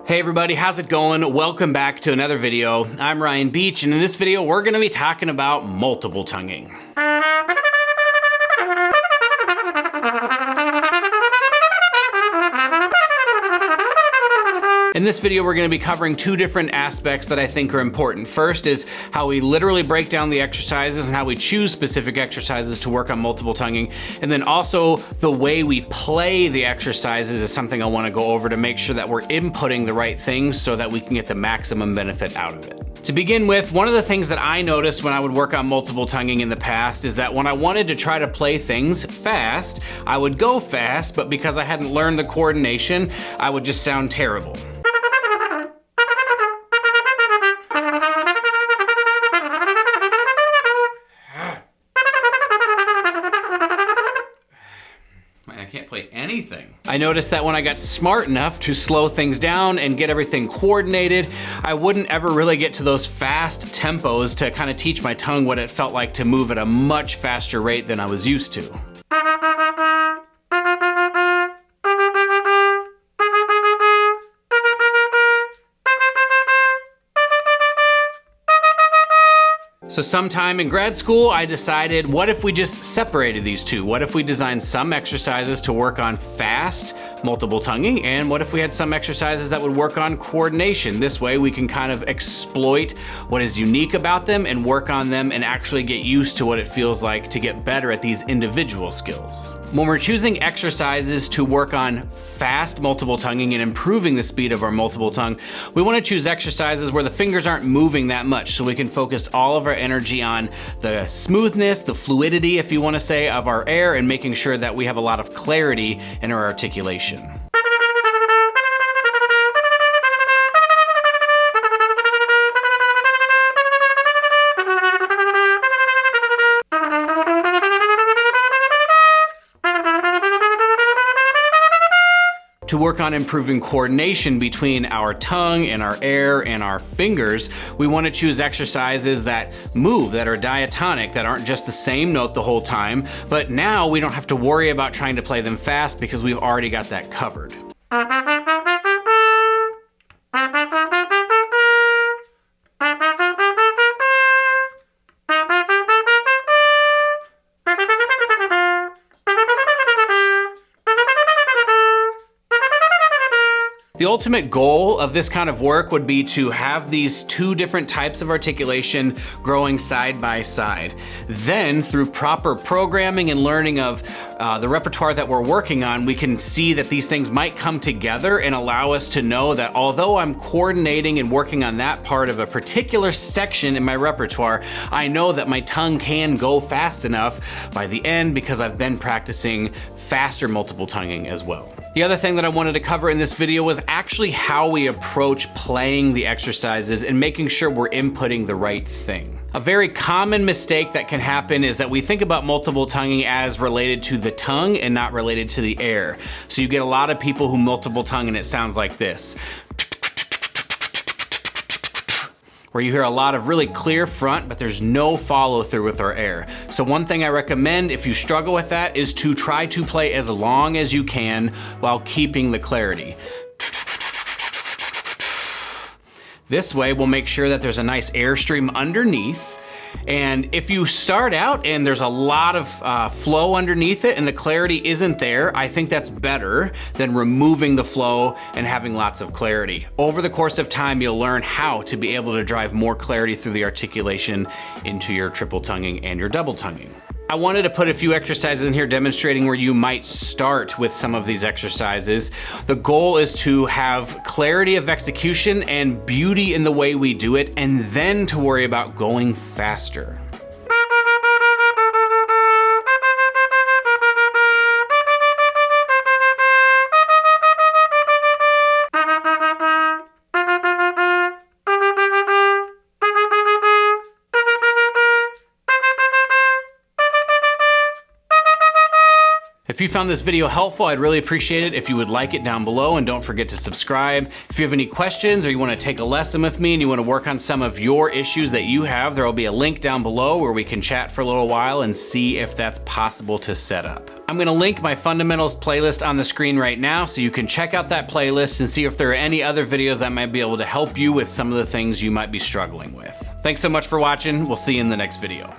Hey everybody, how's it going? Welcome back to another video. I'm Ryan Beach, and in this video we're going to be talking about multiple tonguing. In this video, we're going to be covering two different aspects that I think are important. First is how we literally break down the exercises and how we choose specific exercises to work on multiple tonguing. And then also the way we play the exercises is something I want to go over to make sure that we're inputting the right things so that we can get the maximum benefit out of it. To begin with, one of the things that I noticed when I would work on multiple tonguing in the past is that when I wanted to try to play things fast, I would go fast, but because I hadn't learned the coordination, I would just sound terrible. I can't play anything. I noticed that when I got smart enough to slow things down and get everything coordinated, I wouldn't ever really get to those fast tempos to kind of teach my tongue what it felt like to move at a much faster rate than I was used to. So sometime in grad school, I decided, what if we just separated these two? What if we designed some exercises to work on fast multiple tonguing, and what if we had some exercises that would work on coordination? This way we can kind of exploit what is unique about them and work on them and actually get used to what it feels like to get better at these individual skills. When we're choosing exercises to work on fast multiple tonguing and improving the speed of our multiple tongue, we want to choose exercises where the fingers aren't moving that much, so we can focus all of our energy on the smoothness, the fluidity, if you want to say, of our air, and making sure that we have a lot of clarity in our articulation. To work on improving coordination between our tongue and our air and our fingers, we want to choose exercises that move, that are diatonic, that aren't just the same note the whole time, but now we don't have to worry about trying to play them fast because we've already got that covered. The ultimate goal of this kind of work would be to have these two different types of articulation growing side by side. Then, through proper programming and learning of the repertoire that we're working on, we can see that these things might come together and allow us to know that although I'm coordinating and working on that part of a particular section in my repertoire, I know that my tongue can go fast enough by the end because I've been practicing faster multiple tonguing as well. The other thing that I wanted to cover in this video was actually how we approach playing the exercises and making sure we're inputting the right thing. A very common mistake that can happen is that we think about multiple tonguing as related to the tongue and not related to the air. So you get a lot of people who multiple tongue and it sounds like this, where you hear a lot of really clear front, but there's no follow through with our air. So one thing I recommend if you struggle with that is to try to play as long as you can while keeping the clarity. This way we'll make sure that there's a nice airstream underneath. And if you start out and there's a lot of flow underneath it and the clarity isn't there, I think that's better than removing the flow and having lots of clarity. Over the course of time, you'll learn how to be able to drive more clarity through the articulation into your triple tonguing and your double tonguing. I wanted to put a few exercises in here demonstrating where you might start with some of these exercises. The goal is to have clarity of execution and beauty in the way we do it, and then to worry about going faster. If you found this video helpful, I'd really appreciate it if you would like it down below, and don't forget to subscribe. If you have any questions or you want to take a lesson with me and you want to work on some of your issues that you have, there will be a link down below where we can chat for a little while and see if that's possible to set up. I'm gonna link my fundamentals playlist on the screen right now so you can check out that playlist and see if there are any other videos that might be able to help you with some of the things you might be struggling with. Thanks so much for watching. We'll see you in the next video.